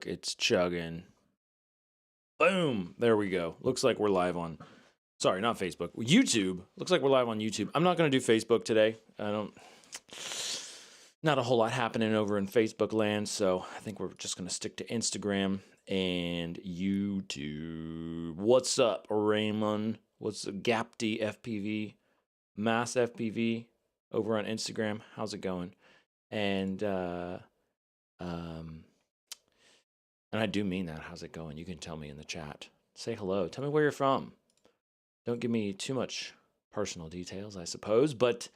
It's chugging. Boom. There we go. Looks like we're live on, sorry, not Facebook, YouTube. Looks like we're live on YouTube. I'm not going to do Facebook today. Not a whole lot happening over in Facebook land, so I think we're just going to stick to Instagram and YouTube. What's up, Raymond? What's the GapD FPV, Mass FPV over on Instagram? How's it going? And I do mean that. How's it going? You can tell me in the chat. Say hello. Tell me where you're from. Don't give me too much personal details, I suppose, but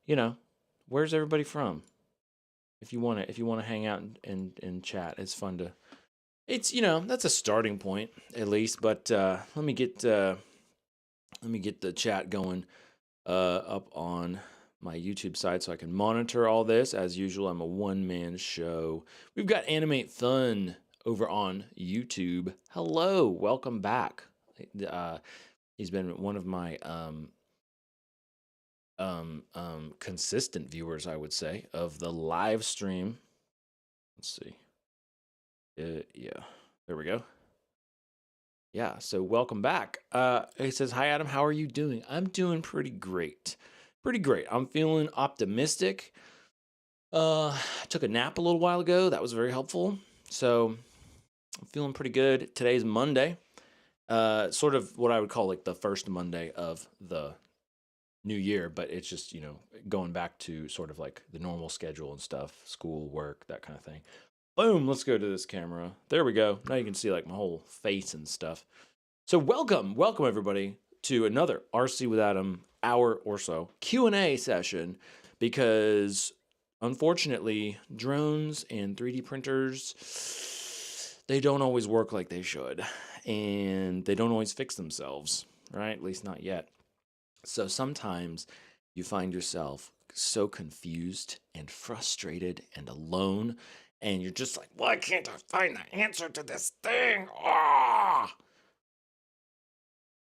you know, where's everybody from? If you want to hang out and chat, it's fun to. It's that's a starting point at least. But let me get the chat going up on my YouTube side so I can monitor all this. As usual, I'm a one-man show. We've got Animate Fun over on YouTube. Hello, welcome back. He's been one of my consistent viewers, I would say, of the live stream. Let's see. Yeah, there we go. Yeah, so welcome back. He says, "Hi, Adam. How are you doing?" I'm doing pretty great. Pretty great. I'm feeling optimistic. I took a nap a little while ago. That was very helpful. So I'm feeling pretty good. Today's Monday. Sort of what I would call like the first Monday of the new year, but it's just, going back to sort of like the normal schedule and stuff, school, work, that kind of thing. Boom, let's go to this camera. There we go. Now you can see like my whole face and stuff. So welcome everybody to another RC with Adam hour or so Q&A session, because unfortunately drones and 3D printers, they don't always work like they should, and they don't always fix themselves, right? At least not yet. So sometimes you find yourself so confused and frustrated and alone, and you're just like, why can't I find the answer to this thing? Ah!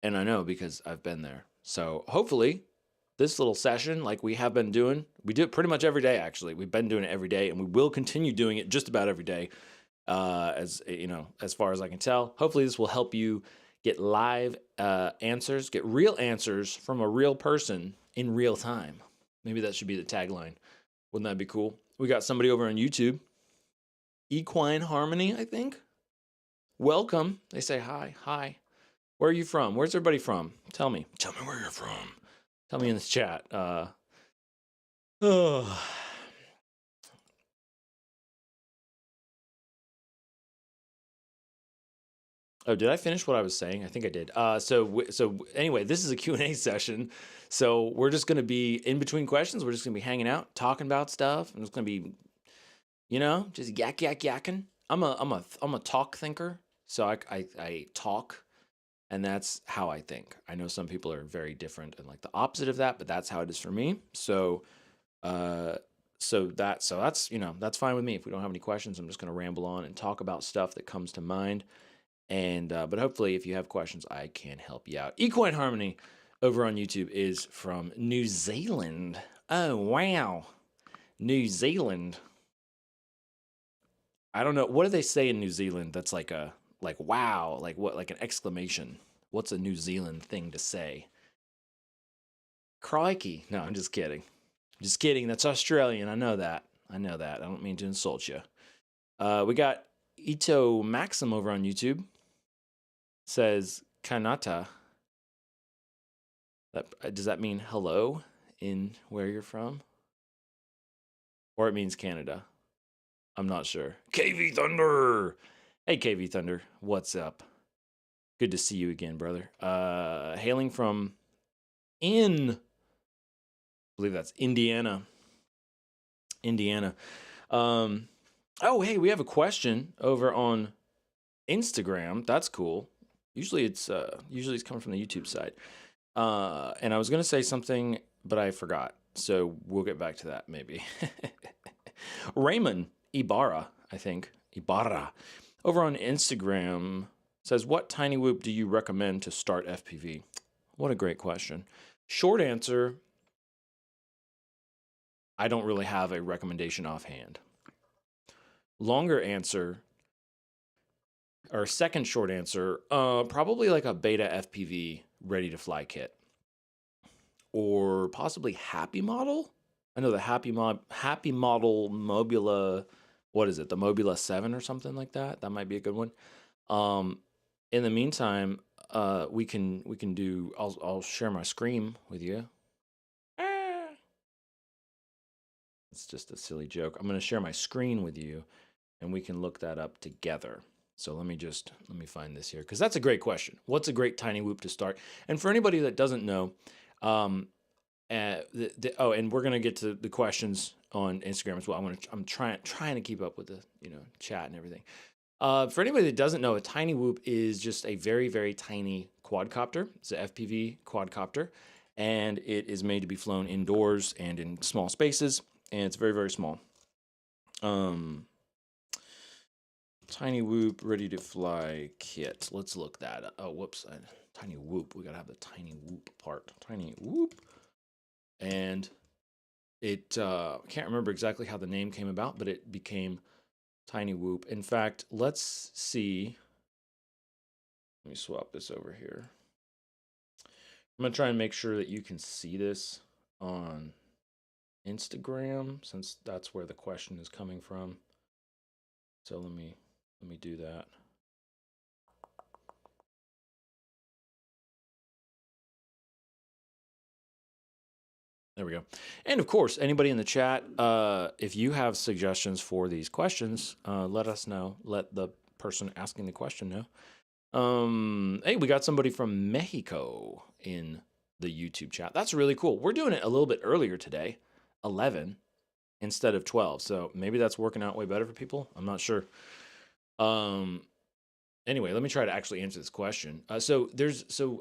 And I know because I've been there. So hopefully this little session, like we have been doing, we do it pretty much every day, actually. We've been doing it every day, and we will continue doing it just about every day, as far as I can tell. Hopefully this will help you get live answers, get real answers from a real person in real time. Maybe that should be the tagline. Wouldn't that be cool? We got somebody over on YouTube. Equine Harmony, I think. Welcome. They say hi. Hi. Where are you from? Where's everybody from? Tell me. Tell me where you're from. Tell me in this chat. Oh, did I finish what I was saying? I think I did. So anyway, this is a Q&A session. So we're just going to be in between questions. We're just going to be hanging out, talking about stuff. I'm just going to be, just yakking. I'm a talk thinker. So I talk, and that's how I think. I know some people are very different and like the opposite of that, but that's how it is for me. So that's that's fine with me. If we don't have any questions, I'm just going to ramble on and talk about stuff that comes to mind. And but hopefully, if you have questions, I can help you out. Equine Harmony over on YouTube is from New Zealand. Oh wow, New Zealand. I don't know, what do they say in New Zealand that's like wow, like what, like an exclamation? What's a New Zealand thing to say? Crikey. No, I'm just kidding. Just kidding. That's Australian. I know that. I don't mean to insult you. We got Ito Maxim over on YouTube. Says Kanata. Does that mean hello in where you're from? Or it means Canada? I'm not sure. KV Thunder! Hey, KV Thunder. What's up? Good to see you again, brother. Hailing from I believe that's Indiana. Oh, hey, we have a question over on Instagram. That's cool. Usually it's coming from the YouTube side. And I was going to say something, but I forgot. So we'll get back to that maybe. Raymond Ibarra, I think. Ibarra. Over on Instagram says, what tiny whoop do you recommend to start FPV? What a great question. Short answer, I don't really have a recommendation offhand. Longer answer, or second short answer, probably like a beta FPV ready to fly kit, or possibly Happy Model. I know the Happy Model Mobula. What is it? The Mobula 7 or something like that. That might be a good one. In the meantime, we can do. I'll share my screen with you. It's just a silly joke. I'm going to share my screen with you, and we can look that up together. So let me find this here, because that's a great question. What's a great tiny whoop to start? And for anybody that doesn't know, and we're gonna get to the questions on Instagram as well. I'm trying to keep up with the chat and everything. For anybody that doesn't know, a tiny whoop is just a very, very tiny quadcopter. It's an FPV quadcopter, and it is made to be flown indoors and in small spaces, and it's very, very small. Tiny whoop ready to fly kit. Let's look that up. Oh, whoops. Tiny whoop. We gotta have the tiny whoop part. Tiny whoop. And it can't remember exactly how the name came about, but it became Tiny Whoop. In fact, let's see. Let me swap this over here. I'm going to try and make sure that you can see this on Instagram, since that's where the question is coming from. So let me do that. There we go. And of course, anybody in the chat, if you have suggestions for these questions, let us know. Let the person asking the question know. Hey, we got somebody from Mexico in the YouTube chat. That's really cool. We're doing it a little bit earlier today, 11 instead of 12. So maybe that's working out way better for people. I'm not sure. Anyway, let me try to actually answer this question. So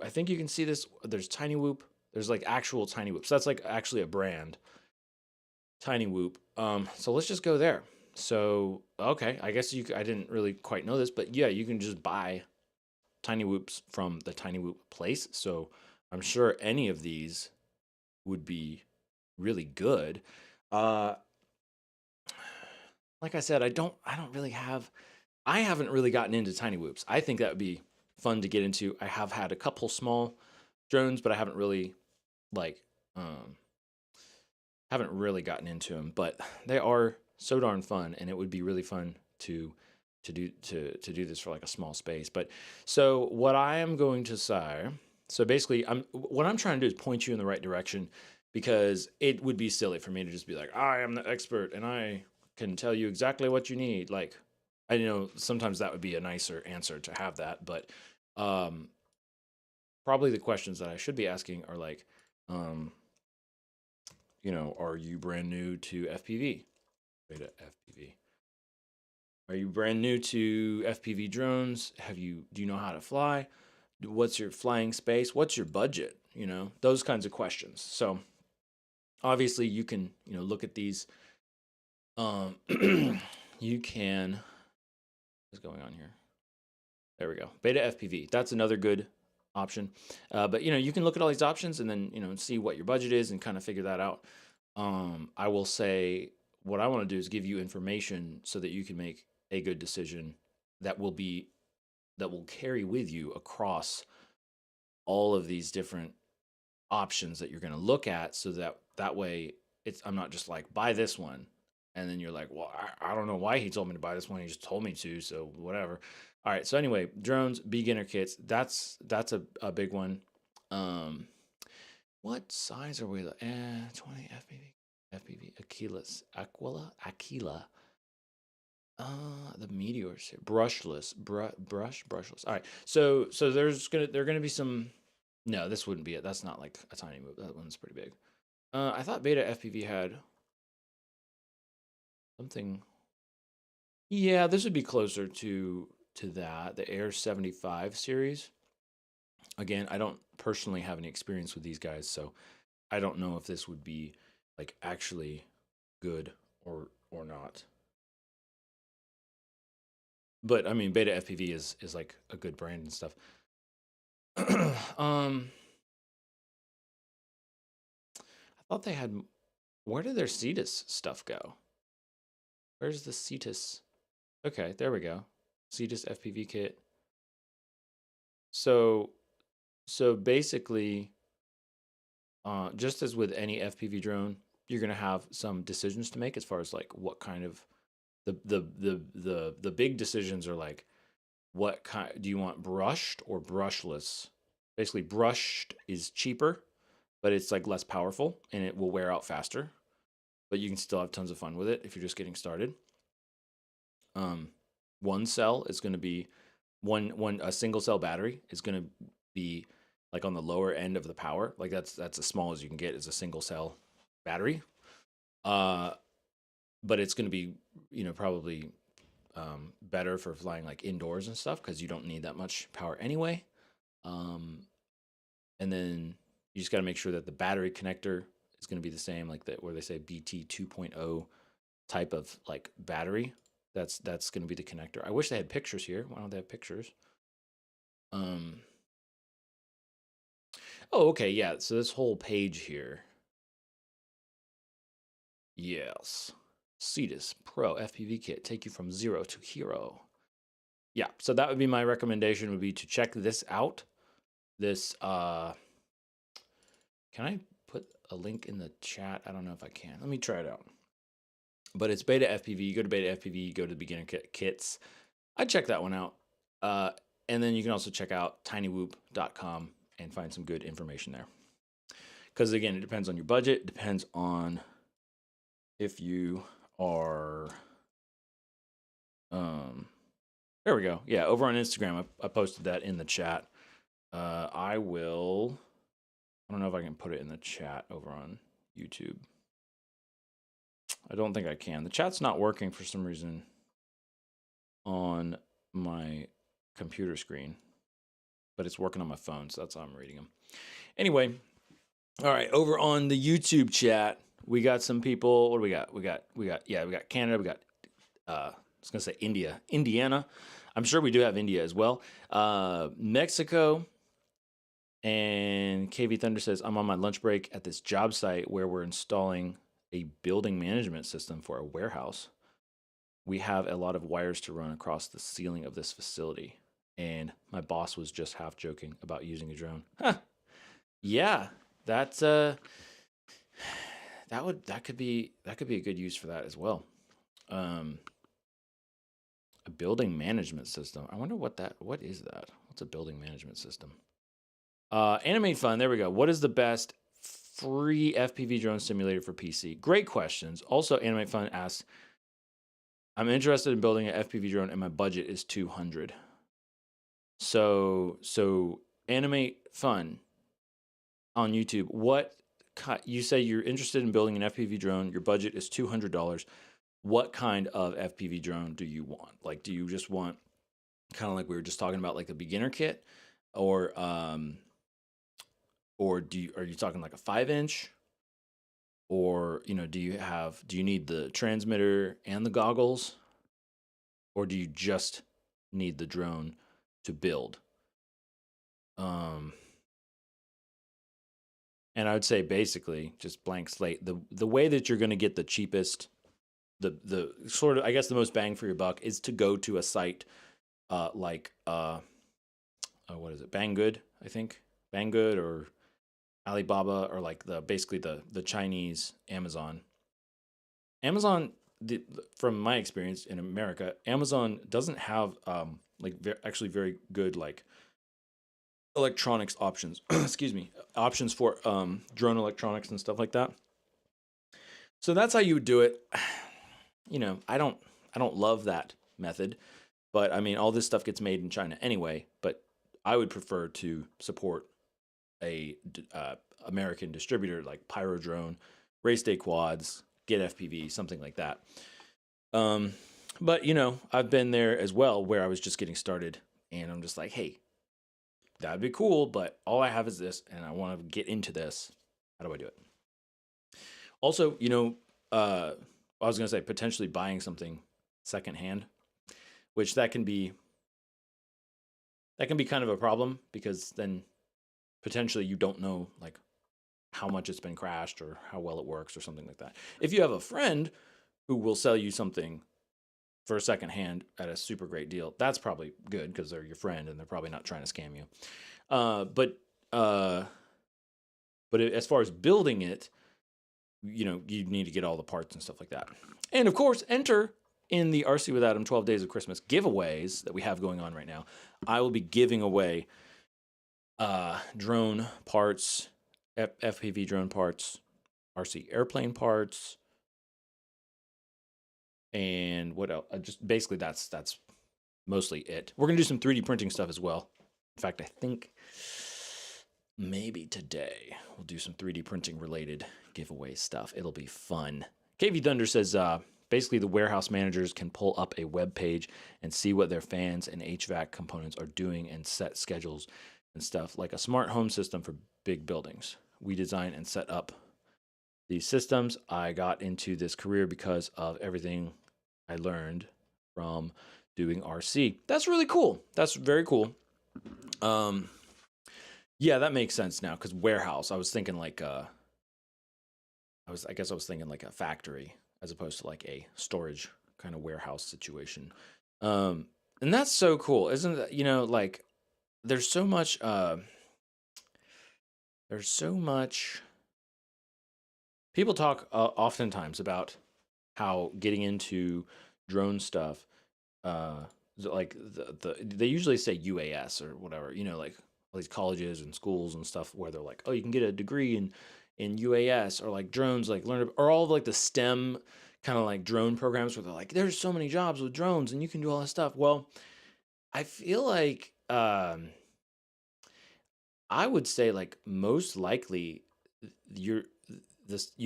I think you can see this. There's Tiny Whoop. There's like actual Tiny Whoops. That's like actually a brand. Tiny Whoop. So let's just go there. So, okay, I guess I didn't really quite know this, but yeah, you can just buy Tiny Whoops from the Tiny Whoop place. So I'm sure any of these would be really good. Like I said, I haven't really gotten into Tiny Whoops. I think that would be fun to get into. I have had a couple small drones, but I haven't really gotten into them. But they are so darn fun, and it would be really fun to do this for like a small space. But so what I am going to say, so basically what I'm trying to do is point you in the right direction, because it would be silly for me to just be like, I am the expert and I can tell you exactly what you need. Like, I know sometimes that would be a nicer answer to have that, but probably the questions that I should be asking are like, are you brand new to FPV? Beta FPV. Are you brand new to FPV drones? Do you know how to fly? What's your flying space? What's your budget? Those kinds of questions. So obviously you can, look at these. You can, what's going on here? There we go. Beta FPV. That's another good option. But you can look at all these options and then, see what your budget is and kind of figure that out. I will say what I want to do is give you information so that you can make a good decision that will carry with you across all of these different options that you're going to look at, so that way I'm not just like, buy this one and then you're like, well, I don't know why he told me to buy this one, he just told me to, so whatever. All right, so anyway, drones, beginner kits, that's a big one. What size are we? 20 FPV Aquila. The meteors here. Brushless. Brushless. All right. So they're gonna be some. No, this wouldn't be it. That's not like a tiny move. That one's pretty big. I thought Beta FPV had something. Yeah, this would be closer to that. The Air 75 series. Again, I don't personally have any experience with these guys, so I don't know if this would be like actually good or not. But I mean, Beta FPV is like a good brand and stuff. I thought they had. Where did their Cetus stuff go? Where's the Cetus? Okay, there we go. Cetus FPV kit. So basically, just as with any FPV drone, you're gonna have some decisions to make as far as like what kind of the big decisions are like what kind do you want, brushed or brushless? Basically, brushed is cheaper, but it's like less powerful and it will wear out faster, but you can still have tons of fun with it if you're just getting started. One cell is going to be a single cell battery is going to be like on the lower end of the power. Like that's as small as you can get is a single cell battery. But it's going to be, probably better for flying like indoors and stuff because you don't need that much power anyway. And then you just got to make sure that the battery connector is going to be the same, like that where they say BT 2.0 type of like battery. That's going to be the connector. I wish they had pictures here. Why don't they have pictures? Oh, okay, yeah. So this whole page here. Yes. Cetus Pro FPV kit, take you from zero to hero. Yeah, so that would be my recommendation, would be to check this out. This can I put a link in the chat? I don't know if I can. Let me try it out. But it's Beta FPV. You go to Beta FPV, you go to the beginner kits. I'd check that one out. And then you can also check out tinywhoop.com and find some good information there. Because again, it depends on your budget. It depends on if you are there we go. Yeah, over on Instagram, I posted that in the chat. I don't know if I can put it in the chat over on YouTube. I don't think I can. The chat's not working for some reason on my computer screen, but it's working on my phone, so that's how I'm reading them. Anyway, all right, over on the YouTube chat, we got some people. What do we got? We got Canada. We got I was gonna say Indiana. I'm sure we do have India as well. Mexico. And KV Thunder says, I'm on my lunch break at this job site where we're installing a building management system for a warehouse. We have a lot of wires to run across the ceiling of this facility. And my boss was just half joking about using a drone. Huh. Yeah, that's that could be a good use for that as well. A building management system. I wonder what is that? What's a building management system? Animate Fun, there we go. What is the best free FPV drone simulator for PC? Great questions. Also, Animate Fun asks, I'm interested in building an FPV drone and my budget is $200. So Animate Fun on YouTube, you say you're interested in building an FPV drone, your budget is $200. What kind of FPV drone do you want? Like, do you just want kind of like we were just talking about, like the beginner kit, or are you talking like a 5-inch, or do you need the transmitter and the goggles, or do you just need the drone to build? And I would say basically just blank slate. The way that you're going to get the cheapest, the sort of, I guess, the most bang for your buck is to go to a site like what is it, Banggood, I think, Banggood or Alibaba, or like basically the Chinese Amazon. From my experience in America, Amazon doesn't have actually very good like electronics options. Excuse me, options for drone electronics and stuff like that. So that's how you would do it. I don't love that method, but I mean, all this stuff gets made in China anyway. But I would prefer to support a American distributor like Pyro Drone, Race Day Quads, Get FPV, something like that. But I've been there as well where I was just getting started, and I'm just like, hey, that'd be cool, but all I have is this, and I want to get into this. How do I do it? Also, I was gonna say potentially buying something secondhand, which that can be kind of a problem, because then potentially you don't know like how much it's been crashed or how well it works or something like that. If you have a friend who will sell you something for a second hand at a super great deal. That's probably good because they're your friend and they're probably not trying to scam you. But as far as building it, you need to get all the parts and stuff like that. And of course, enter in the RC with Adam 12 Days of Christmas giveaways that we have going on right now. I will be giving away drone parts, FPV drone parts, RC airplane parts, and what else? Just basically that's mostly it. We're gonna do some 3D printing stuff as well. In fact, I think maybe today we'll do some 3D printing related giveaway stuff. It'll be fun. KV Thunder says basically the warehouse managers can pull up a web page and see what their fans and HVAC components are doing and set schedules and stuff, like a smart home system for big buildings. We design and set up these systems. I got into this career because of everything I learned from doing RC. That's really cool. That's very cool. Yeah, that makes sense now, because warehouse, I was thinking like I was thinking like a factory as opposed to like a storage kind of warehouse situation. And that's so cool, isn't it? Like there's so much people talk oftentimes about how getting into drone stuff, like they usually say UAS or whatever, like all these colleges and schools and stuff where they're like, oh, you can get a degree in UAS, or like drones, like learn, or all of like the STEM kind of like drone programs where they're like, there's so many jobs with drones and you can do all this stuff. Well, I feel like I would say like most likely you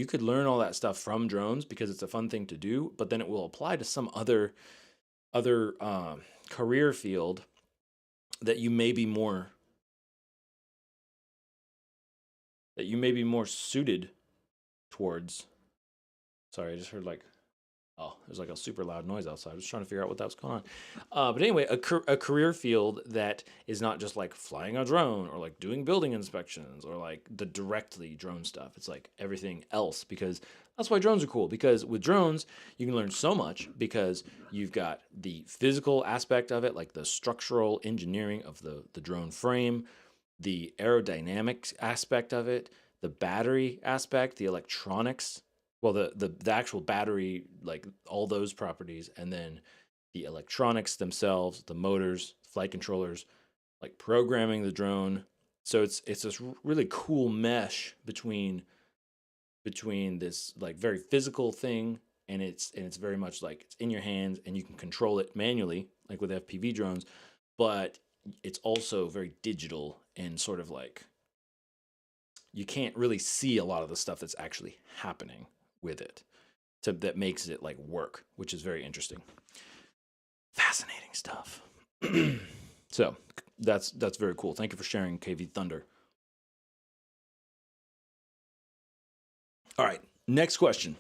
could learn all that stuff from drones because it's a fun thing to do, but then it will apply to some other career field that you may be more suited towards. Sorry, I just heard like, oh, there's like a super loud noise outside. I was trying to figure out what that was going on. But anyway, a career field that is not just like flying a drone or like doing building inspections or like the directly drone stuff. It's like everything else, because that's why drones are cool. Because with drones, you can learn so much because you've got the physical aspect of it, like the structural engineering of the drone frame, the aerodynamics aspect of it, the battery aspect, the electronics, well, the actual battery, like all those properties, and then the electronics themselves, the motors, flight controllers, like programming the drone. So it's this really cool mesh between this like very physical thing, and it's very much like it's in your hands and you can control it manually, like with FPV drones, but it's also very digital and sort of like you can't really see a lot of the stuff that's actually happening with it, that makes it like work, which is very interesting. Fascinating stuff. So that's very cool. Thank you for sharing, KV Thunder. All right, next question.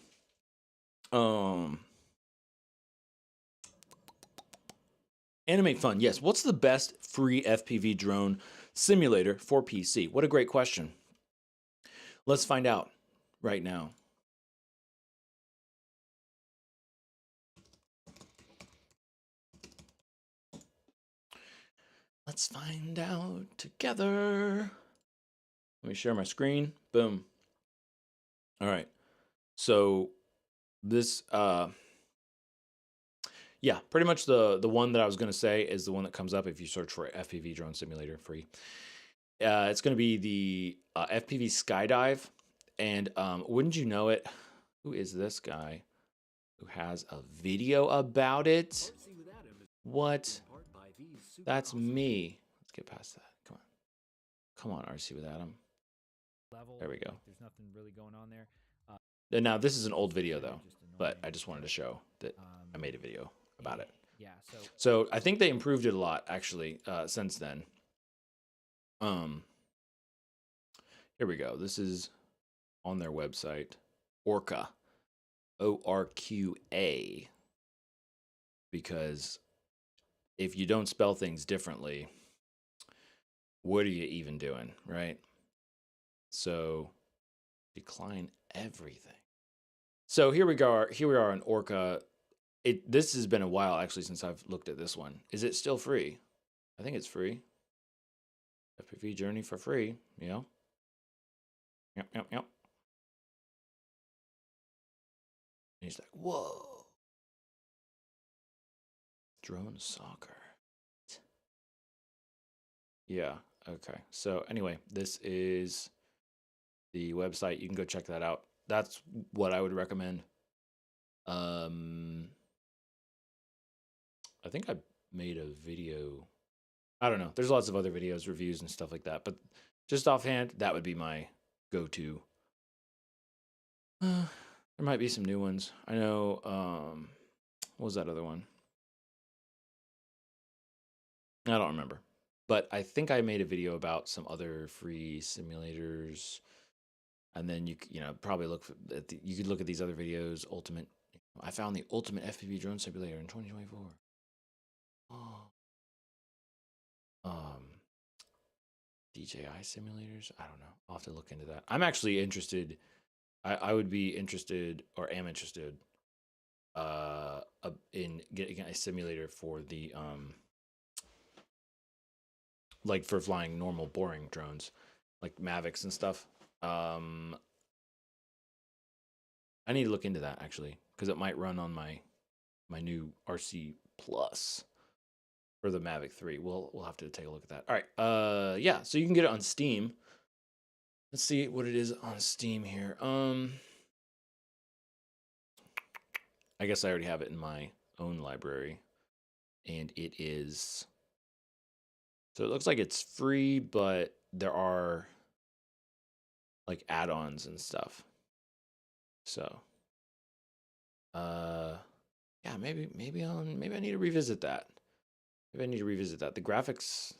Animate Fun, yes. What's the best free FPV drone simulator for PC? What a great question. Let's find out right now. Let's find out together. Let me share my screen. Boom. All right. So this, yeah, pretty much the one that I was going to say is the one that comes up if you search for FPV drone simulator free. It's going to be the FPV Skydive. And wouldn't you know it, who is this guy who has a video about it? What? That's me. Let's get past that. Come on, RC with Adam. There we go. There's nothing really going on there. And now this is an old video though, but I just wanted to show that I made a video about it. Yeah. So I think they improved it a lot actually since then. Here we go. This is on their website, Orqa, ORQA, because if you don't spell things differently, what are you even doing, right? So decline everything. So here we are on Orqa. this has been a while actually since I've looked at this one. Is it still free? I think it's free. FPV Journey for free, you know? Yep. And he's like, whoa. Drone soccer. Yeah, okay. So anyway, this is the website. You can go check that out. That's what I would recommend. I think I made a video. I don't know. There's lots of other videos, reviews, and stuff like that. But just offhand, that would be my go-to. There might be some new ones. I know. What was that other one? I don't remember. But I think I made a video about some other free simulators. And then you know, probably look at you could look at these other videos. I found the ultimate FPV drone simulator in 2024. Oh. DJI simulators. I don't know. I'll have to look into that. I'm actually interested. I would be interested, or am interested, in getting a simulator for the like for flying normal boring drones, like Mavics and stuff. I need to look into that actually, because it might run on my new RC Plus for the Mavic 3. We'll have to take a look at that. All right. Yeah, so you can get it on Steam. Let's see what it is on Steam here. I guess I already have it in my own library. And it is, so it looks like it's free, but there are like add-ons and stuff. So yeah, maybe I need to revisit that. Maybe I need to revisit that. The graphics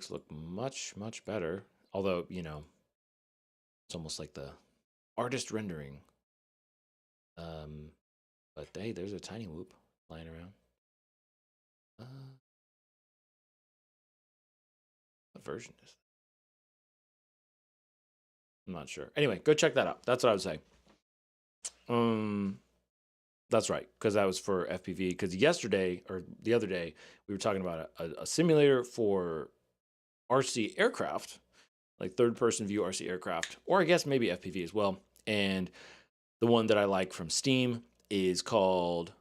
look much better. Although, you know, it's almost like the artist rendering. But hey, there's a tiny whoop flying around. What version is that? I'm not sure. Anyway, go check that out. That's what I would say. That's right, because that was for FPV. Because yesterday or the other day, we were talking about a simulator for RC aircraft, like third-person view RC aircraft, or I guess maybe FPV as well. And the one that I like from Steam is called,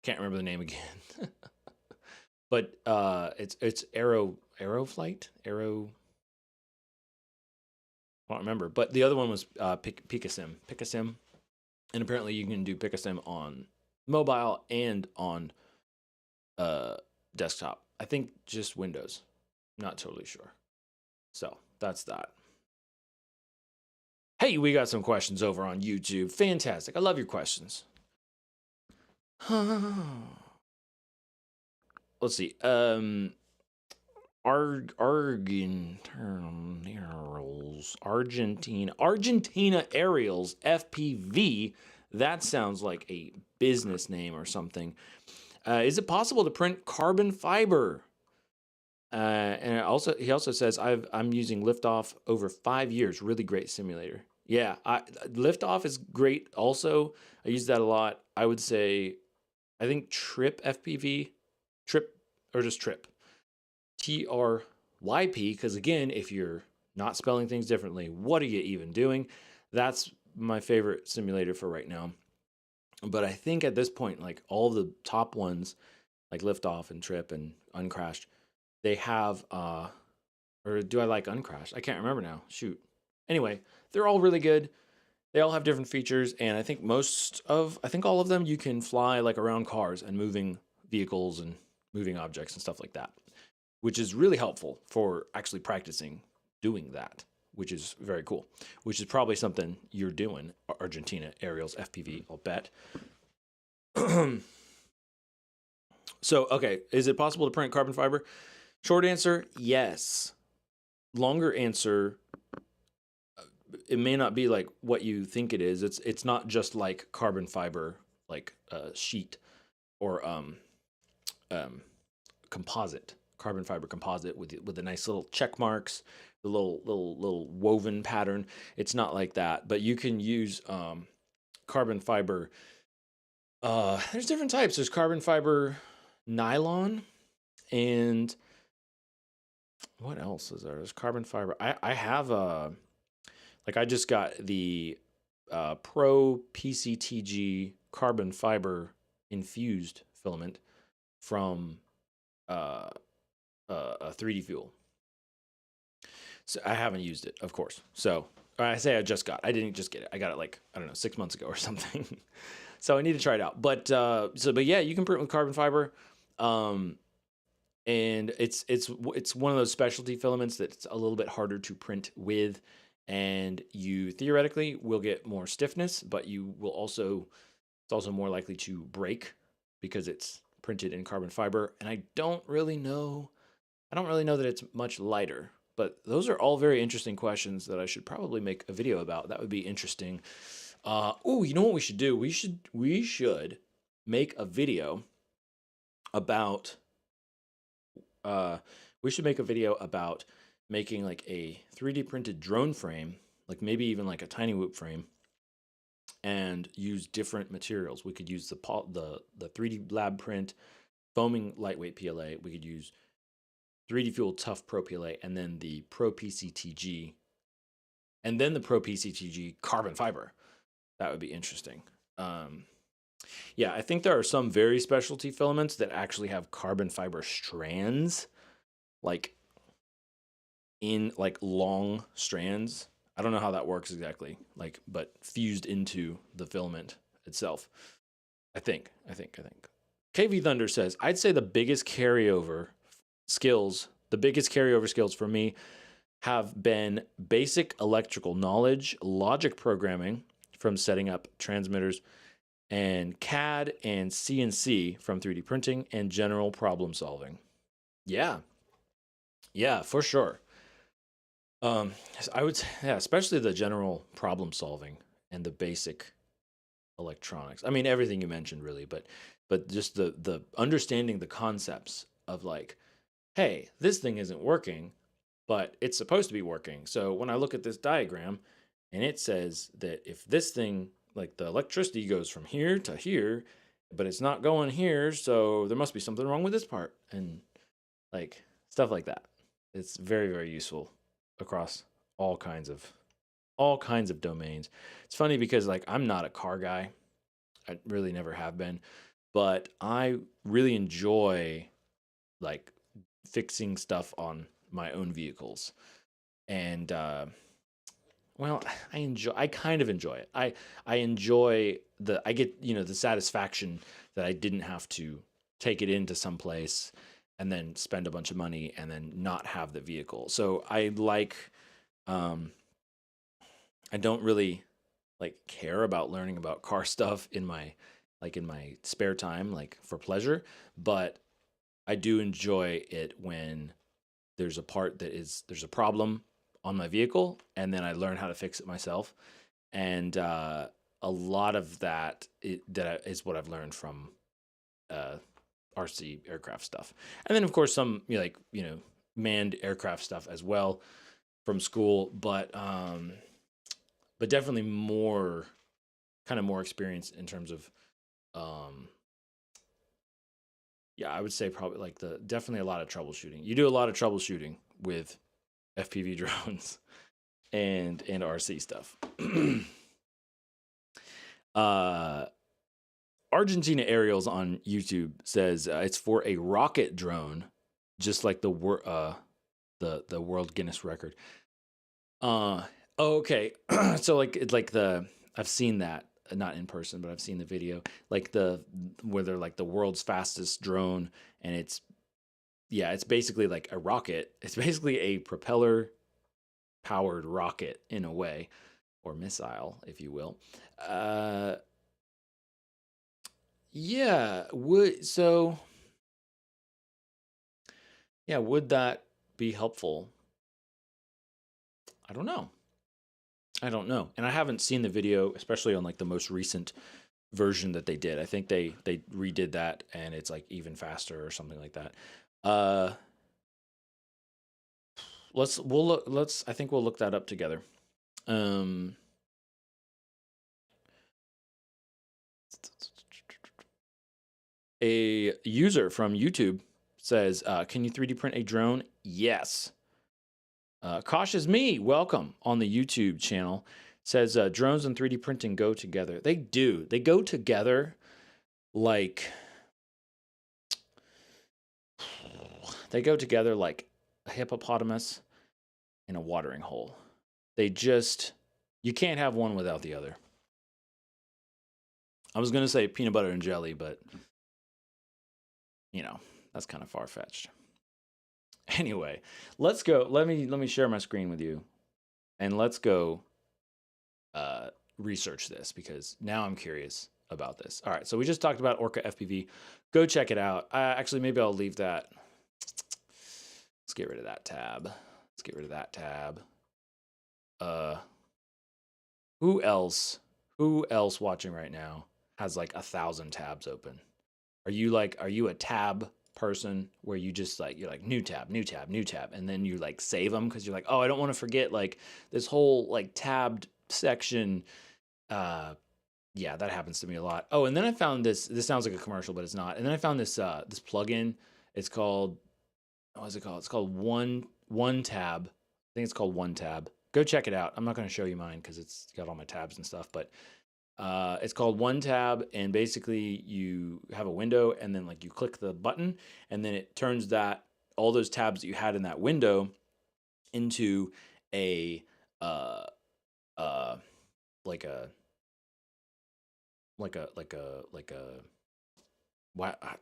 can't remember the name again, but it's Aeroflight. I don't remember. But the other one was Picasim. And apparently you can do Picasim on mobile and on desktop. I think just Windows. Not totally sure. So that's that. Hey, we got some questions over on YouTube. Fantastic. I love your questions. Let's see. Argentina Aerials FPV. That sounds like a business name or something. Is it possible to print carbon fiber? And he also says I'm using Liftoff over 5 years. Really great simulator. Yeah, Liftoff is great. Also, I use that a lot. I would say, I think Trip FPV, or just Trip, TRYP. Because again, if you're not spelling things differently, what are you even doing? That's my favorite simulator for right now. But I think at this point, like all the top ones, like Liftoff and Trip and Uncrashed, they have, or do I like Uncrashed? I can't remember now. Shoot. Anyway, they're all really good. They all have different features, and I think all of them you can fly like around cars and moving vehicles and moving objects and stuff like that, which is really helpful for actually practicing doing that, which is very cool, which is probably something you're doing, Argentina Aerials FPV, I'll bet. So, okay, is it possible to print carbon fiber? Short answer, yes. Longer answer, it may not be like what you think it is. It's not just like carbon fiber, like sheet or composite, carbon fiber composite with the nice little check marks, the little woven pattern. It's not like that, but you can use carbon fiber. There's different types. There's carbon fiber nylon, and what else is there? There's carbon fiber. I have like I just got the Pro PCTG carbon fiber infused filament from uh, a 3D Fuel. So I haven't used it, of course. So I say I just got. I didn't just get it. I got it like, I don't know, 6 months ago or something. So I need to try it out. But but yeah, you can print with carbon fiber. And it's one of those specialty filaments that's a little bit harder to print with, and you theoretically will get more stiffness, but you will also, it's also more likely to break because it's printed in carbon fiber. And I don't really know that it's much lighter. But those are all very interesting questions that I should probably make a video about. That would be interesting. Oh, you know what we should do? We should make a video about making like a 3D printed drone frame, like maybe even like a tiny whoop frame, and use different materials. We could use the 3D lab print foaming lightweight PLA. We could use 3D Fuel Tough Pro PLA, and then the Pro PCTG, and then the Pro PCTG carbon fiber. That would be interesting. Yeah, I think there are some very specialty filaments that actually have carbon fiber strands, like in like long strands. I don't know how that works exactly, like, but fused into the filament itself. I think. KV Thunder says, I'd say the biggest carryover skills for me have been basic electrical knowledge, logic programming from setting up transmitters, and CAD and CNC from 3D printing, and general problem solving. Yeah, for sure. I would say, yeah, especially the general problem solving and the basic electronics. I mean, everything you mentioned really, but just the understanding the concepts of like, hey, this thing isn't working, but it's supposed to be working. So when I look at this diagram and it says that if this thing, like the electricity goes from here to here, but it's not going here, so there must be something wrong with this part, and like stuff like that. It's very, very useful across all kinds of domains. It's funny because like I'm not a car guy. I really never have been, but I really enjoy like fixing stuff on my own vehicles. And well, I kind of enjoy it. I enjoy I get, the satisfaction that I didn't have to take it into some place and then spend a bunch of money and then not have the vehicle. So I like, I don't really like care about learning about car stuff in my spare time, like for pleasure, but I do enjoy it when there's a problem on my vehicle, and then I learn how to fix it myself. And a lot of that is what I've learned from RC aircraft stuff, and then of course some manned aircraft stuff as well from school, but definitely more experience in terms of yeah, I would say probably like definitely a lot of troubleshooting. You do a lot of troubleshooting with FPV drones and RC stuff. Argentina Aerials on YouTube says it's for a rocket drone, just like the World Guinness record. Okay. So like it's like I've seen that, not in person, but I've seen the video, like where they're like the world's fastest drone, and it's basically like a rocket. It's basically a propeller powered rocket in a way, or missile, if you will. Would that be helpful? I don't know. And I haven't seen the video, especially on like the most recent version that they did. I think they redid that and it's like even faster or something like that. I think we'll look that up together. A user from YouTube says, can you 3D print a drone? Yes. Cautious Me, welcome on the YouTube channel, says drones and 3D printing go together. They do. They go together like a hippopotamus in a watering hole. You can't have one without the other. I was going to say peanut butter and jelly, but that's kind of far-fetched. Anyway, let's go. Let me share my screen with you, and let's go research this, because now I'm curious about this. All right, so we just talked about Orca FPV. Go check it out. Actually, maybe I'll leave that. Let's get rid of that tab. Who else watching right now has like 1,000 tabs open? Are you a tab person where you just you're like new tab, and then you like save them because you're like, oh, I don't want to forget like this whole like tabbed section. Yeah, that happens to me a lot. Oh, and then I found this sounds like a commercial, but it's not. And then I found this this plugin. It's called, what is it called? It's called One Tab. I think it's called One Tab. Go check it out. I'm not going to show you mine because it's got all my tabs and stuff, but it's called One Tab, and basically you have a window, and then like you click the button, and then it turns all those tabs that you had in that window into a like a what, I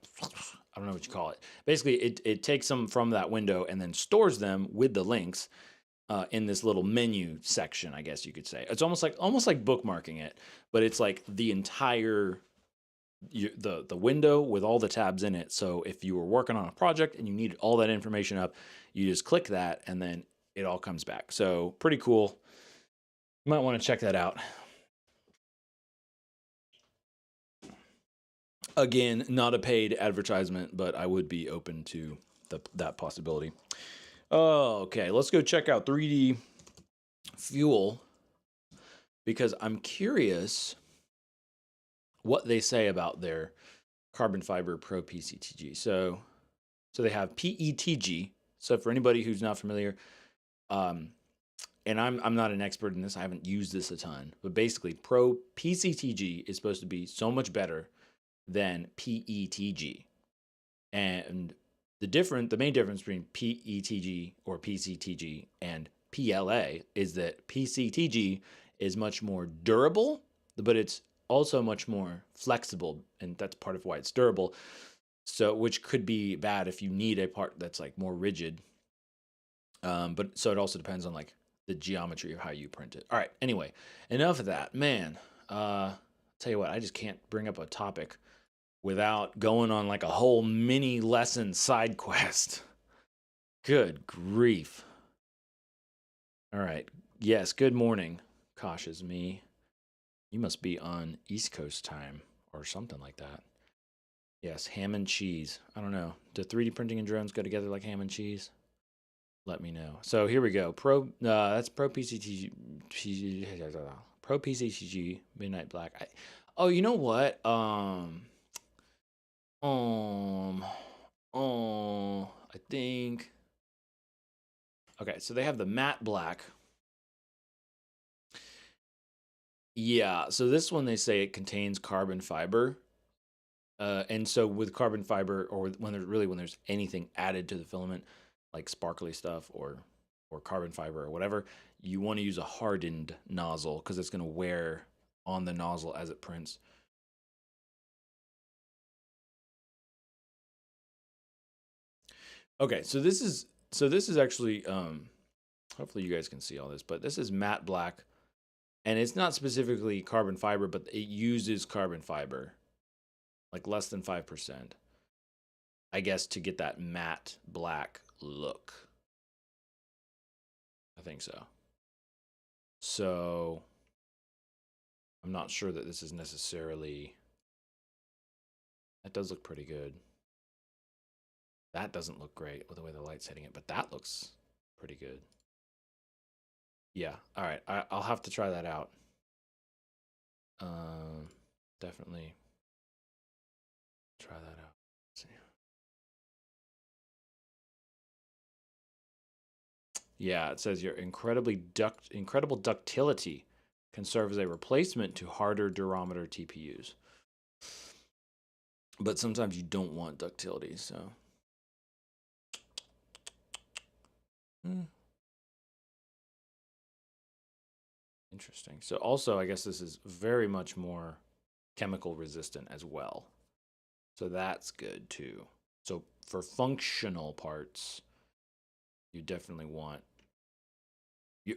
don't know what you call it. Basically, it takes them from that window and then stores them with the links in this little menu section, I guess you could say. It's almost like bookmarking it, but it's like the entire the window with all the tabs in it. So if you were working on a project and you needed all that information up, you just click that and then it all comes back. So pretty cool. You might want to check that out. Again, not a paid advertisement, but I would be open to that possibility. Okay, let's go check out 3D Fuel, because I'm curious what they say about their carbon fiber Pro PCTG. So they have PETG. So for anybody who's not familiar, and I'm not an expert in this, I haven't used this a ton, but basically Pro PCTG is supposed to be so much better than PETG. And the main difference between PETG or PCTG and PLA is that PCTG is much more durable, but it's also much more flexible, and that's part of why it's durable. So, which could be bad if you need a part that's like more rigid. But so it also depends on like the geometry of how you print it. All right. Anyway, enough of that, man. Tell you what, I just can't bring up a topic without going on like a whole mini lesson side quest. Good grief. All right. Yes, good morning, Cautious Me. You must be on East Coast time or something like that. Yes, ham and cheese. I don't know. Do 3D printing and drones go together like ham and cheese? Let me know. So here we go. That's Pro PCTG. Pro PCTG Midnight Black. Oh, you know what? I think. Okay, so they have the matte black. Yeah, so this one they say it contains carbon fiber. And so with carbon fiber, or when there's anything added to the filament, like sparkly stuff or carbon fiber or whatever, you want to use a hardened nozzle because it's going to wear on the nozzle as it prints. Okay, so this is actually hopefully you guys can see all this, but this is matte black, and it's not specifically carbon fiber, but it uses carbon fiber, like less than 5%, I guess, to get that matte black look. I think so. So I'm not sure that this is necessarily. That does look pretty good. That doesn't look great with the way the light's hitting it, but that looks pretty good. Yeah. All right. I'll have to try that out. Definitely try that out. Yeah, it says your incredible ductility can serve as a replacement to harder durometer TPUs. But sometimes you don't want ductility, so. Interesting. So also, I guess this is very much more chemical resistant as well. So that's good too. So for functional parts, you definitely want,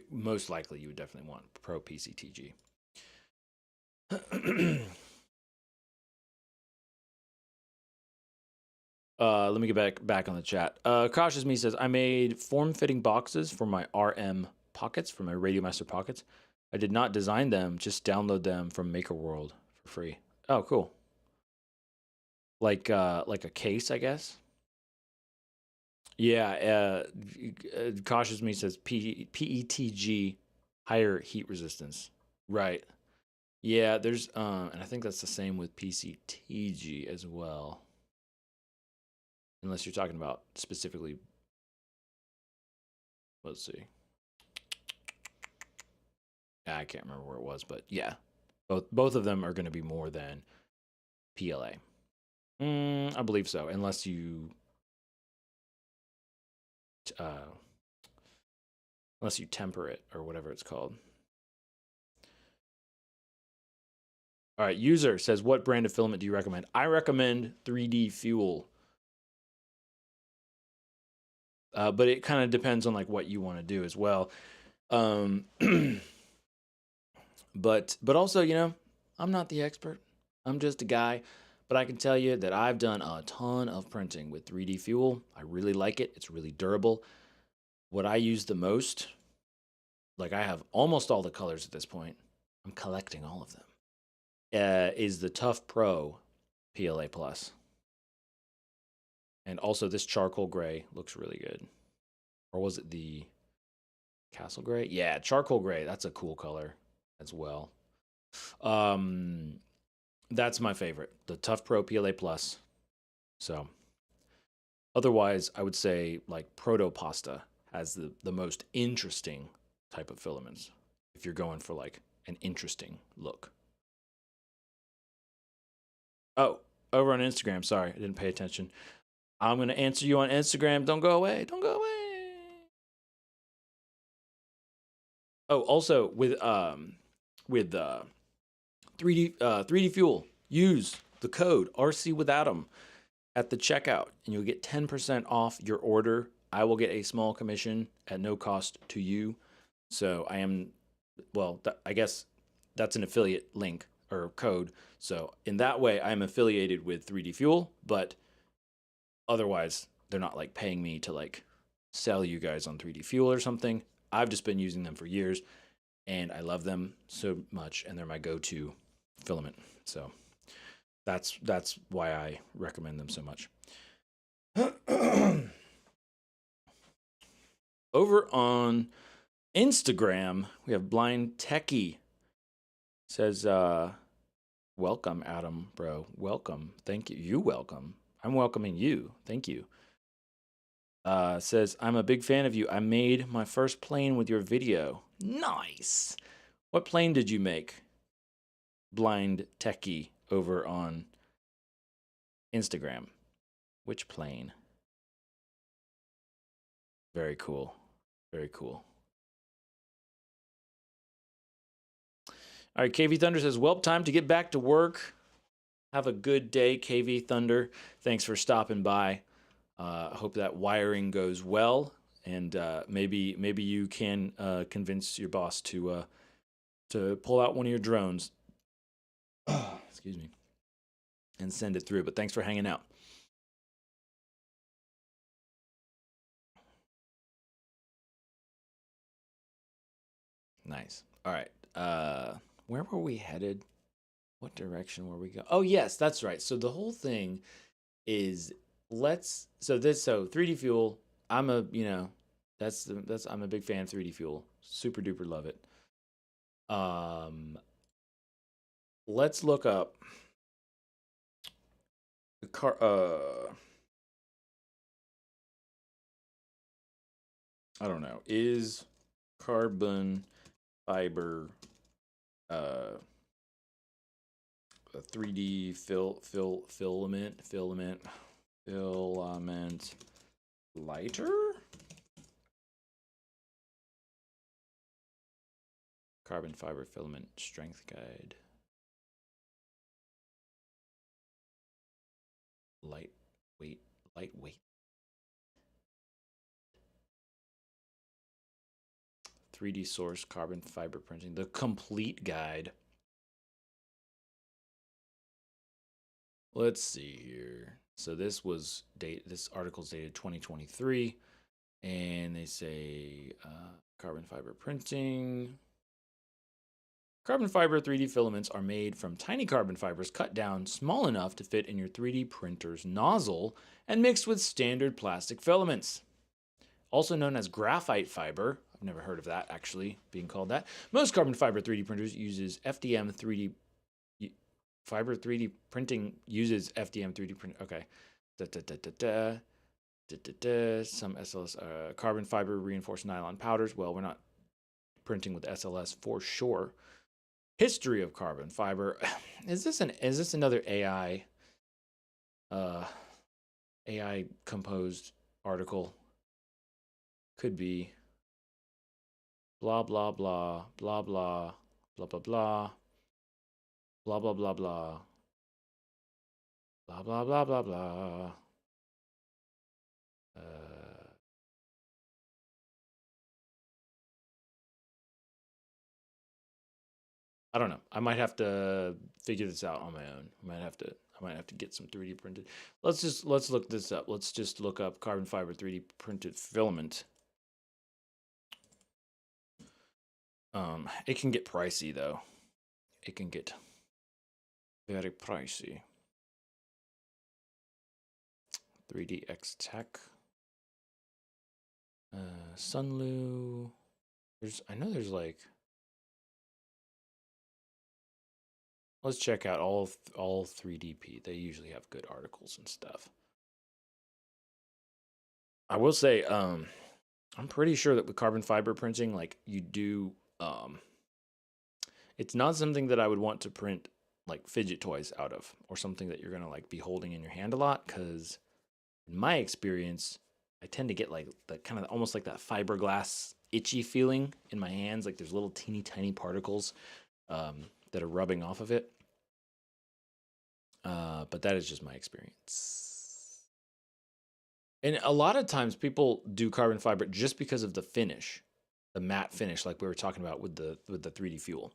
most likely you would definitely want Pro PCTG. Let me get back on the chat. Cautious Me says, I made form-fitting boxes for my RM pockets, for my Radiomaster pockets. I did not design them, just download them from MakerWorld for free. Oh, cool. Like a case, I guess. Yeah, Cautious Me says PETG, higher heat resistance. Right. Yeah, there's and I think that's the same with PCTG as well. Unless you're talking about specifically, let's see. I can't remember where it was, but yeah. Both of them are going to be more than PLA. I believe so, unless you temper it or whatever it's called. All right, user says, what brand of filament do you recommend? I recommend 3D Fuel. But it kind of depends on like what you want to do as well. But also, you know, I'm not the expert. I'm just a guy. But I can tell you that I've done a ton of printing with 3D Fuel. I really like it. It's really durable. What I use the most, like I have almost all the colors at this point. I'm collecting all of them. Is the Tough Pro PLA Plus. And also this charcoal gray looks really good. Or was it the Castle gray? Yeah, charcoal gray. That's a cool color as well. That's my favorite, the Tough Pro PLA Plus. So otherwise, I would say like Proto Pasta has the most interesting type of filaments if you're going for like an interesting look. Oh, over on Instagram. Sorry, I didn't pay attention. I'm going to answer you on Instagram. Don't go away. Don't go away. Oh, also with 3D Fuel, use the code RCwithAdam at the checkout, and you'll get 10% off your order. I will get a small commission at no cost to you. So I am, well, I guess that's an affiliate link or code. So in that way, I'm affiliated with 3D Fuel, but otherwise, they're not like paying me to like sell you guys on 3D Fuel or something. I've just been using them for years, and I love them so much, and they're my go-to filament. So that's why I recommend them so much. Over on Instagram, we have Blind Techie. Says, welcome, Adam, bro. Welcome. Thank you. You welcome. I'm welcoming you. Thank you. Says, I'm a big fan of you. I made my first plane with your video. Nice. What plane did you make? Blind Techie over on Instagram. Which plane? Very cool. Very cool. All right, KV Thunder says, well, time to get back to work. Have a good day, KV Thunder. Thanks for stopping by. I hope that wiring goes well, and maybe you can convince your boss to pull out one of your drones. Excuse me, and send it through. But thanks for hanging out. Nice. All right. Where were we headed? What direction were we going? Oh, yes, that's right. So the whole thing is so 3D Fuel. I'm a I'm a big fan of 3D Fuel. Super duper love it. Let's look up the car. I don't know. Is carbon fiber a 3D filament lighter? Carbon fiber filament strength guide. Lightweight. 3D source carbon fiber printing. The complete guide. Let's see here. So this article's dated 2023, and they say carbon fiber printing. Carbon fiber 3D filaments are made from tiny carbon fibers cut down small enough to fit in your 3D printer's nozzle and mixed with standard plastic filaments. Also known as graphite fiber, I've never heard of that actually being called that. Most carbon fiber 3D printers uses FDM 3D fiber 3D printing uses FDM 3D print. Okay. Some SLS carbon fiber reinforced nylon powders. Well, we're not printing with SLS for sure. History of carbon fiber. Is this another AI composed article? Could be. Blah blah blah blah blah blah blah blah blah blah blah blah blah blah blah blah blah. I don't know. I might have to figure this out on my own. I might have to get some 3D printed. Let's look this up. Let's just look up carbon fiber 3D printed filament. It can get pricey though. It can get very pricey. 3DX Tech. Sunlu. I know there's like. Let's check out all 3DP. They usually have good articles and stuff. I will say, I'm pretty sure that with carbon fiber printing, like you do, it's not something that I would want to print like fidget toys out of, or something that you're gonna like be holding in your hand a lot. Because in my experience, I tend to get like the kind of almost like that fiberglass itchy feeling in my hands, like there's little teeny tiny particles that are rubbing off of it. But that is just my experience. And a lot of times people do carbon fiber just because of the finish, the matte finish, like we were talking about with the 3D fuel.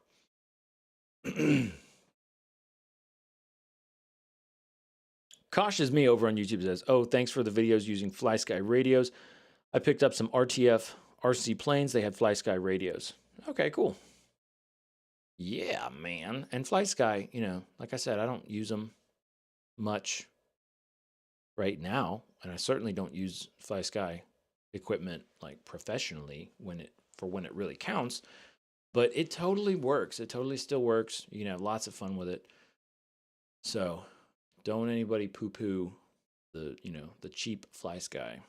Kosh is me over on YouTube says, "Oh, thanks for the videos using FlySky radios. I picked up some RTF RC planes. They had FlySky radios." Okay, cool. Yeah, man. And FlySky, you know, like I said, I don't use them much right now, and I certainly don't use FlySky equipment like professionally when it really counts. But it totally works. It totally still works. You can have lots of fun with it. So don't anybody poo-poo the cheap FlySky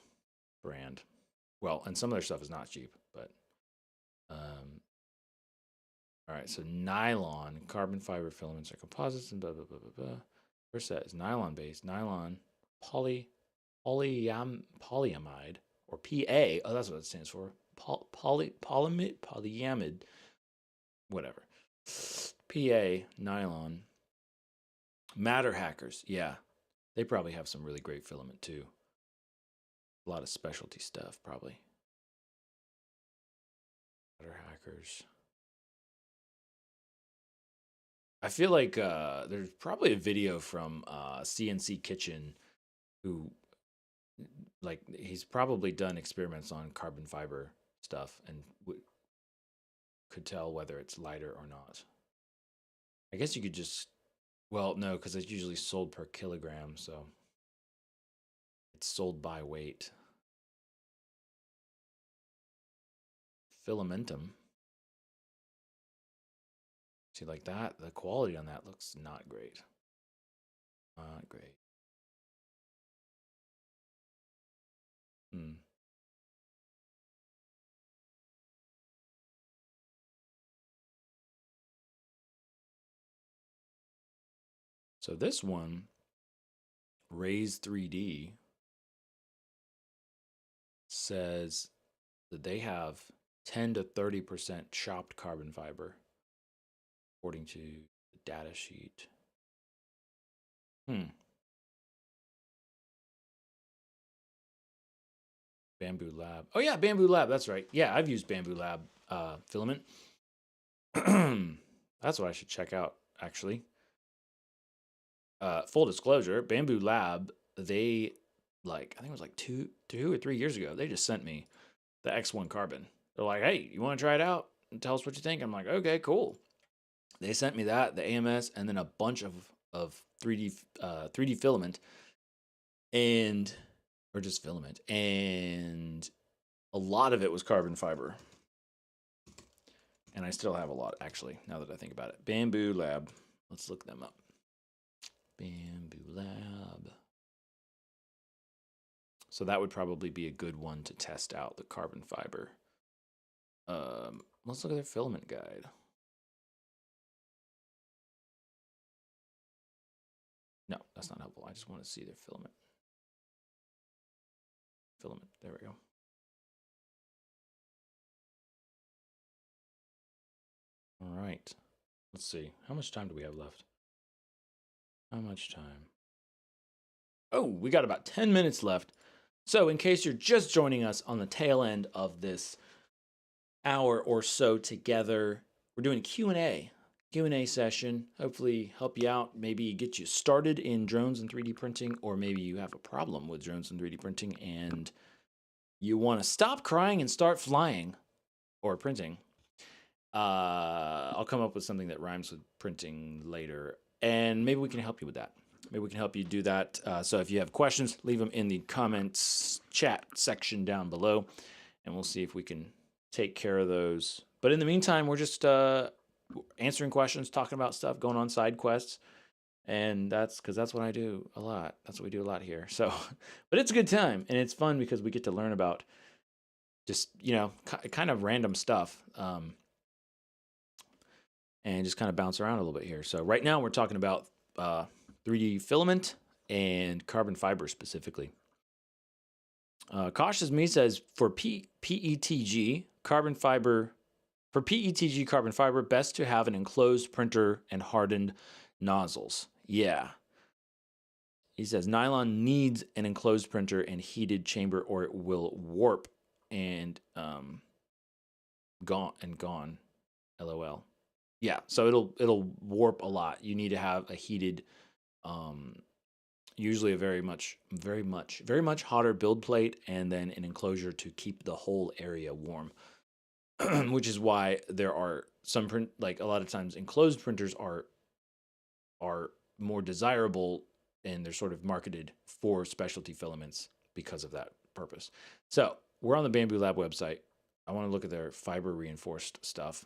brand. Well, and some of their stuff is not cheap, but all right, so nylon, carbon fiber filaments are composites and blah blah blah blah blah. First set is nylon based, nylon polyamide or PA. Oh, that's what it stands for. Polyamide, whatever. PA nylon. Matter hackers, yeah, they probably have some really great filament too. A lot of specialty stuff, probably. Matter hackers. I feel like there's probably a video from CNC Kitchen who, like, he's probably done experiments on carbon fiber stuff and could tell whether it's lighter or not. I guess you could just, well, no, because it's usually sold per kilogram, so it's sold by weight. Filamentum. See, like that, the quality on that looks not great. Not great. So this one, Raise 3D, says that they have 10 to 30% chopped carbon fiber, according to the data sheet. Bamboo Lab. Oh yeah, Bamboo Lab. That's right. Yeah, I've used Bamboo Lab filament. That's what I should check out, actually. Full disclosure, Bamboo Lab, they I think it was like two or 3 years ago, they just sent me the X1 carbon. They're like, hey, you want to try it out and tell us what you think? I'm like, okay, cool. They sent me that, the AMS, and then a bunch of 3D filament, and or just filament, and a lot of it was carbon fiber. And I still have a lot, actually, now that I think about it. Bamboo Lab. Let's look them up. Bamboo Lab. So that would probably be a good one to test out, the carbon fiber. Let's look at their filament guide. No, that's not helpful. I just want to see their filament. Filament, there we go. All right, let's see. How much time do we have left? How much time? Oh, we got about 10 minutes left. So in case you're just joining us on the tail end of this hour or so together, we're doing a Q&A session. Hopefully help you out, maybe get you started in drones and 3D printing, or maybe you have a problem with drones and 3D printing and you want to stop crying and start flying or printing. I'll come up with something that rhymes with printing later, and maybe we can help you with that. Maybe we can help you do that. So if you have questions, leave them in the comments chat section down below, and we'll see if we can take care of those. But in the meantime, we're just answering questions, talking about stuff, going on side quests, and that's because that's what I do a lot. That's what we do a lot here. So, but it's a good time, and it's fun because we get to learn about just, kind of random stuff. And just kind of bounce around a little bit here. So right now we're talking about 3D filament and carbon fiber specifically. Cautious Me says for PETG carbon fiber, best to have an enclosed printer and hardened nozzles. Yeah. He says nylon needs an enclosed printer and heated chamber or it will warp and gone. LOL. Yeah, so it'll warp a lot. You need to have a heated, usually a very much hotter build plate, and then an enclosure to keep the whole area warm. Which is why there are some a lot of times enclosed printers are more desirable, and they're sort of marketed for specialty filaments because of that purpose. So we're on the Bamboo Lab website. I want to look at their fiber reinforced stuff,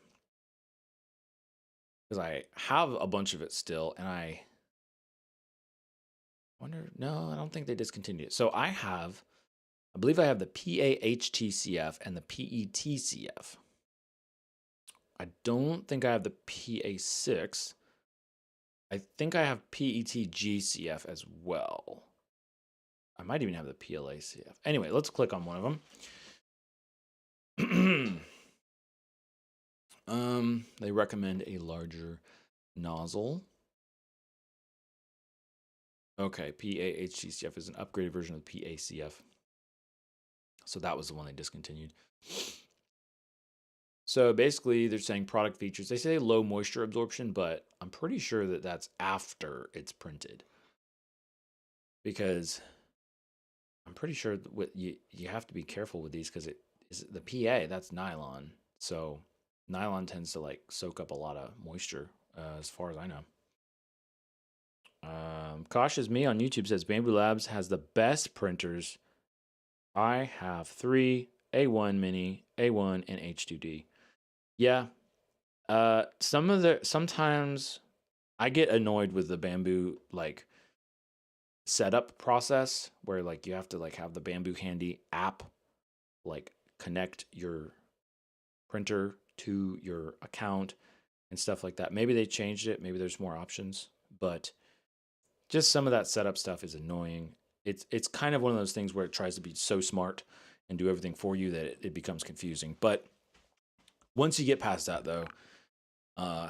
because I have a bunch of it still, and I wonder, no, I don't think they discontinued it. So I believe I have the PAHTCF and the PETCF. I don't think I have the PA6. I think I have PETGCF as well. I might even have the PLACF. Anyway, let's click on one of them. They recommend a larger nozzle. Okay, PAHTCF is an upgraded version of the PACF. So that was the one they discontinued. So basically, they're saying product features. They say low moisture absorption, but I'm pretty sure that that's after it's printed. Because I'm pretty sure that you have to be careful with these, because it is the PA, that's nylon. So nylon tends to soak up a lot of moisture, as far as I know. Cautious Me on YouTube says Bamboo Labs has the best printers. I have 3, A1 Mini, A1, and H2D. Yeah. Sometimes I get annoyed with the Bamboo setup process, where you have to have the Bamboo Handy app connect your printer to your account and stuff like that. Maybe they changed it, maybe there's more options, but just some of that setup stuff is annoying. It's kind of one of those things where it tries to be so smart and do everything for you that it becomes confusing. But once you get past that, though, uh,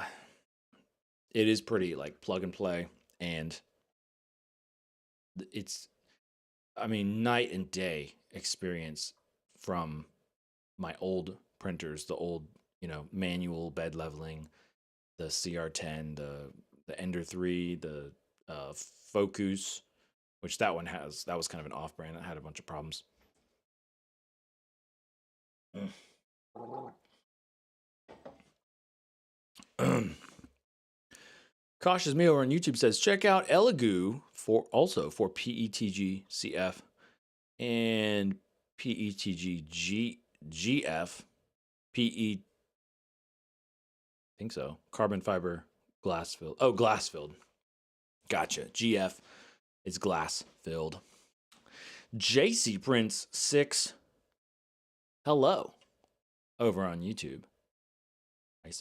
it is pretty like plug and play, and it's, I mean, night and day experience from my old printers, the old, manual bed leveling, the CR10, the Ender 3, the Focus, which that was kind of an off brand. It had a bunch of problems. Cautious Me over on YouTube says, check out Elegoo for PETG CF and PETG GF PE. Think so. Carbon fiber glass filled. Oh, glass filled. Gotcha. GF is glass filled. JC Prince 6. Hello. Over on YouTube.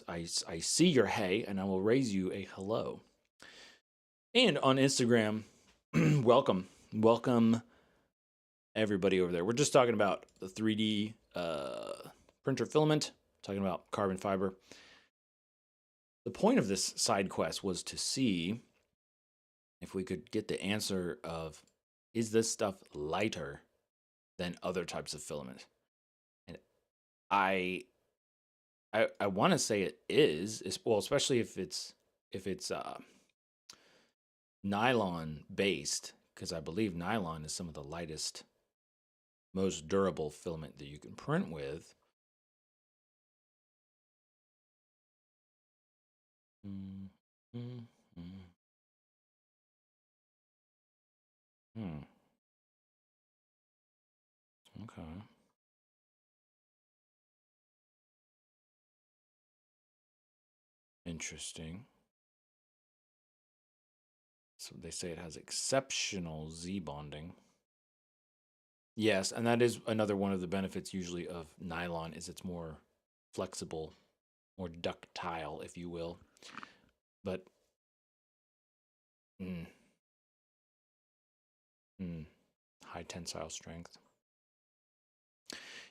I see your hey, and I will raise you a hello. And on Instagram, welcome everybody over there. We're just talking about the 3D printer filament, talking about carbon fiber. The point of this side quest was to see if we could get the answer of, is this stuff lighter than other types of filament? And I want to say it is, well, especially if it's nylon based, because I believe nylon is some of the lightest, most durable filament that you can print with. Okay. Interesting. So they say it has exceptional Z bonding. Yes, and that is another one of the benefits usually of nylon, is it's more flexible, more ductile, if you will. But high tensile strength.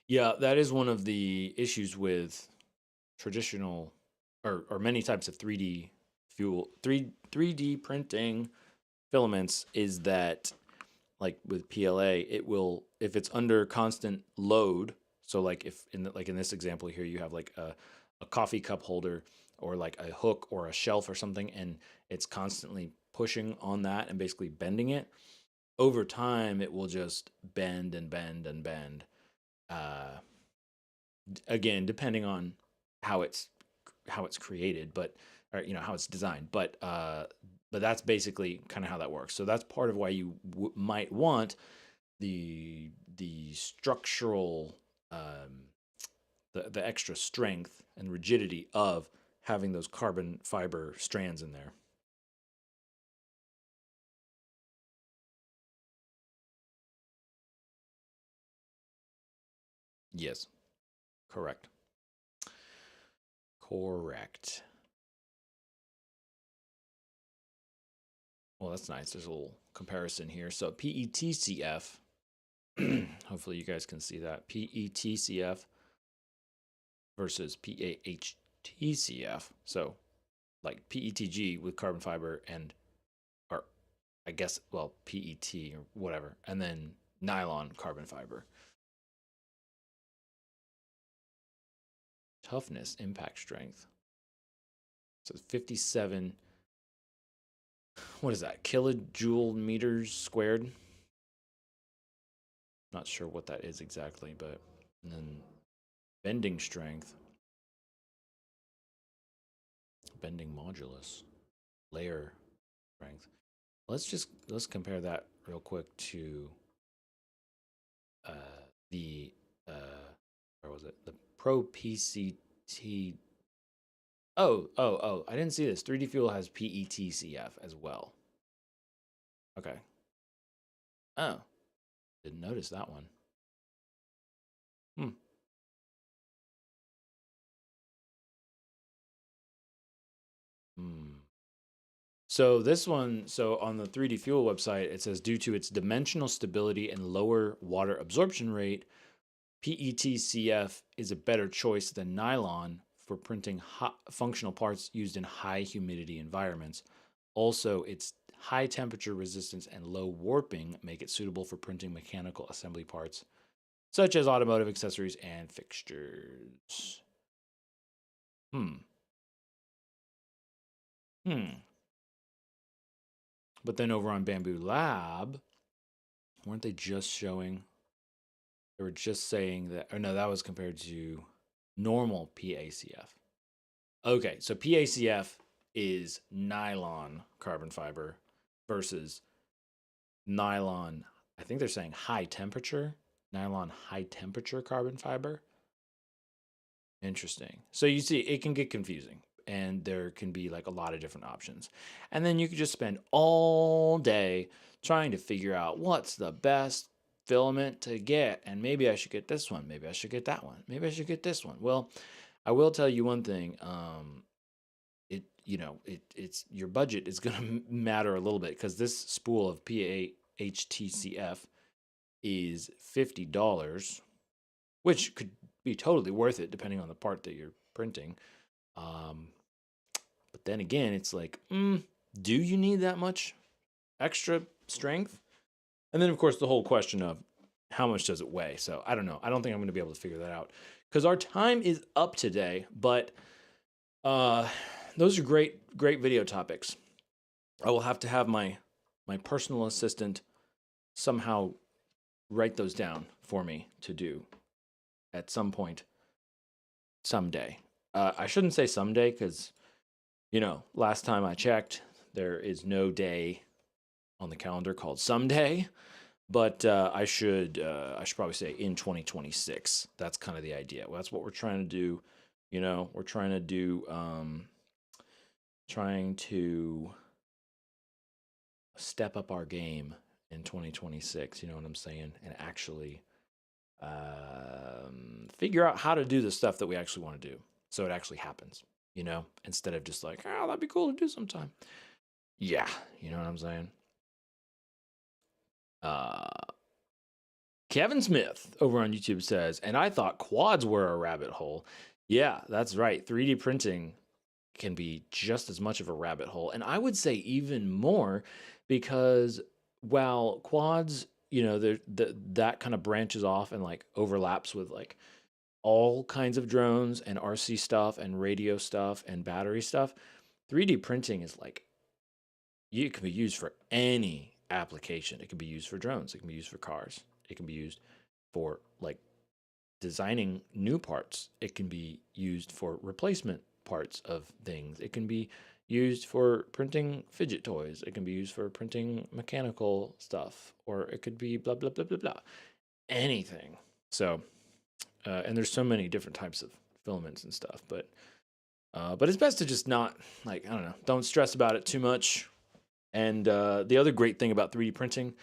Yeah, that is one of the issues with traditional or many types of 3D printing filaments, is that, like with PLA, it will, if it's under constant load, so like if in this example here you have like a coffee cup holder or like a hook or a shelf or something, and it's constantly pushing on that and basically bending it, over time it will just bend and bend and bend. Again, depending on how it's created, but, or how it's designed, but that's basically kind of how that works. So that's part of why you might want the structural, the extra strength and rigidity of having those carbon fiber strands in there. Yes, correct. Correct. Well, that's nice. There's a little comparison here. So PETCF, hopefully you guys can see that. PETCF versus PAHTCF. So like PETG with carbon fiber and, or I guess, well, PET or whatever, and then nylon carbon fiber. Toughness, impact strength. So 57, what is that? Kilojoule meters squared? Not sure what that is exactly, but, and then bending strength, bending modulus, layer strength. Let's compare that real quick to uh, the where was it? The Pro PCT. Oh! I didn't see this. 3D Fuel has PETCF as well. Okay. Oh, didn't notice that one. Hmm. Hmm. So this one, so on the 3D Fuel website, it says due to its dimensional stability and lower water absorption rate, PETCF is a better choice than nylon for printing functional parts used in high humidity environments. Also, its high temperature resistance and low warping make it suitable for printing mechanical assembly parts, such as automotive accessories and fixtures. Hmm. Hmm. But then over on Bamboo Lab, weren't they just showing? They were just saying that, or no, that was compared to normal PACF. Okay, so PACF is nylon carbon fiber versus nylon, I think they're saying high temperature, nylon high temperature carbon fiber. Interesting. So you see, it can get confusing and there can be like a lot of different options. And then you could just spend all day trying to figure out what's the best filament to get. And maybe I should get this one. Maybe I should get that one. Maybe I should get this one. Well, I will tell you one thing. It's your budget is going to matter a little bit because this spool of PAHTCF is $50, which could be totally worth it depending on the part that you're printing. But then again, it's like, do you need that much extra strength? And then, of course, the whole question of how much does it weigh? So I don't know. I don't think I'm going to be able to figure that out because our time is up today. But those are great video topics. I will have to have my personal assistant somehow write those down for me to do at some point someday. I shouldn't say someday because, last time I checked, there is no day on the calendar called someday. But I should probably say in 2026. That's kind of the idea. Well, that's what we're trying to do. We're trying to step up our game in 2026. You know what I'm saying? And actually figure out how to do the stuff that we actually want to do, so it actually happens. Instead of just like, oh, that'd be cool to do sometime. Yeah, you know what I'm saying? Kevin Smith over on YouTube says, and I thought quads were a rabbit hole. Yeah, that's right. 3D printing can be just as much of a rabbit hole. And I would say even more because while quads, that kind of branches off and like overlaps with like all kinds of drones and RC stuff and radio stuff and battery stuff, 3D printing is like, it can be used for any application. It can be used for drones. It can be used for cars. It can be used for like designing new parts. It can be used for replacement parts of things. It can be used for printing fidget toys. It can be used for printing mechanical stuff, or it could be blah, blah, blah, blah, blah. Anything. So, and there's so many different types of filaments and stuff, but it's best to just not, like, I don't know, don't stress about it too much. And the other great thing about 3D printing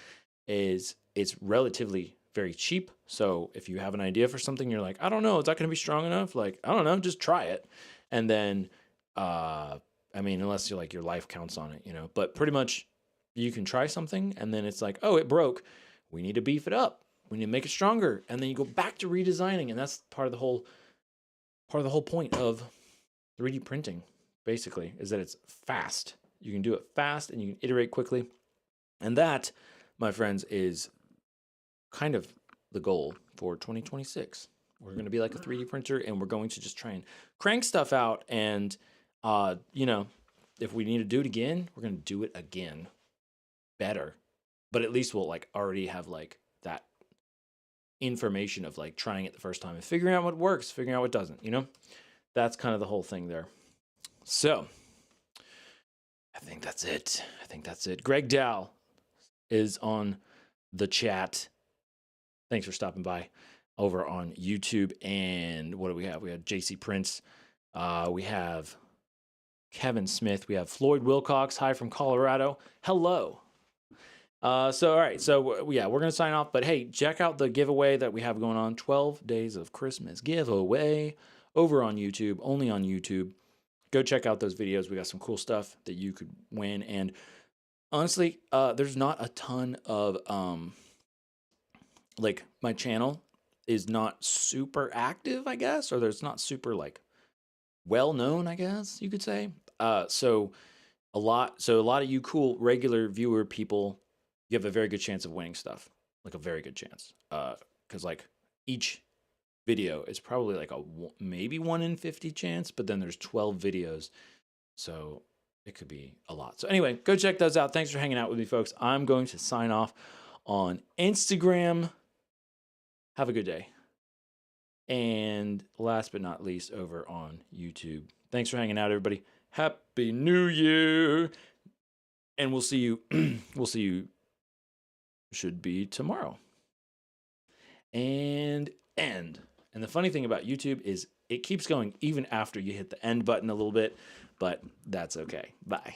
is it's relatively very cheap. So if you have an idea for something, you're like, I don't know, is that going to be strong enough? Like, I don't know, just try it. And then, unless you're like your life counts on it, but pretty much you can try something and then it's like, oh, it broke. We need to beef it up. We need to make it stronger. And then you go back to redesigning. And that's part of the whole point of 3D printing, basically, is that it's fast. You can do it fast and you can iterate quickly. And that, my friends, is kind of the goal for 2026. We're going to be like a 3D printer and we're going to just try and crank stuff out. And, if we need to do it again, we're going to do it again better. But at least we'll like already have like that information of like trying it the first time and figuring out what works, figuring out what doesn't, That's kind of the whole thing there. So I think that's it. Greg Dow is on the chat. Thanks for stopping by over on YouTube. And what do we have? We have JC Prince. We have Kevin Smith. We have Floyd Wilcox. Hi from Colorado. Hello. All right. So yeah, we're going to sign off. But hey, check out the giveaway that we have going on. 12 Days of Christmas giveaway over on YouTube, only on YouTube. go check out those videos. We got some cool stuff that you could win. And honestly, there's not a ton of like my channel is not super active, I guess, or there's not super like well known, I guess you could say. So a lot of you cool regular viewer people, you have a very good chance of winning stuff, like a very good chance. Because like each video is probably like a maybe 1 in 50 chance, but then there's 12 videos, so it could be a lot. So anyway, go check those out. Thanks for hanging out with me, folks. I'm going to sign off on Instagram. Have a good day. And last but not least, over on YouTube. Thanks for hanging out, everybody. Happy New Year. And we'll see you, should be tomorrow. And end. And the funny thing about YouTube is it keeps going even after you hit the end button a little bit, but that's okay. Bye.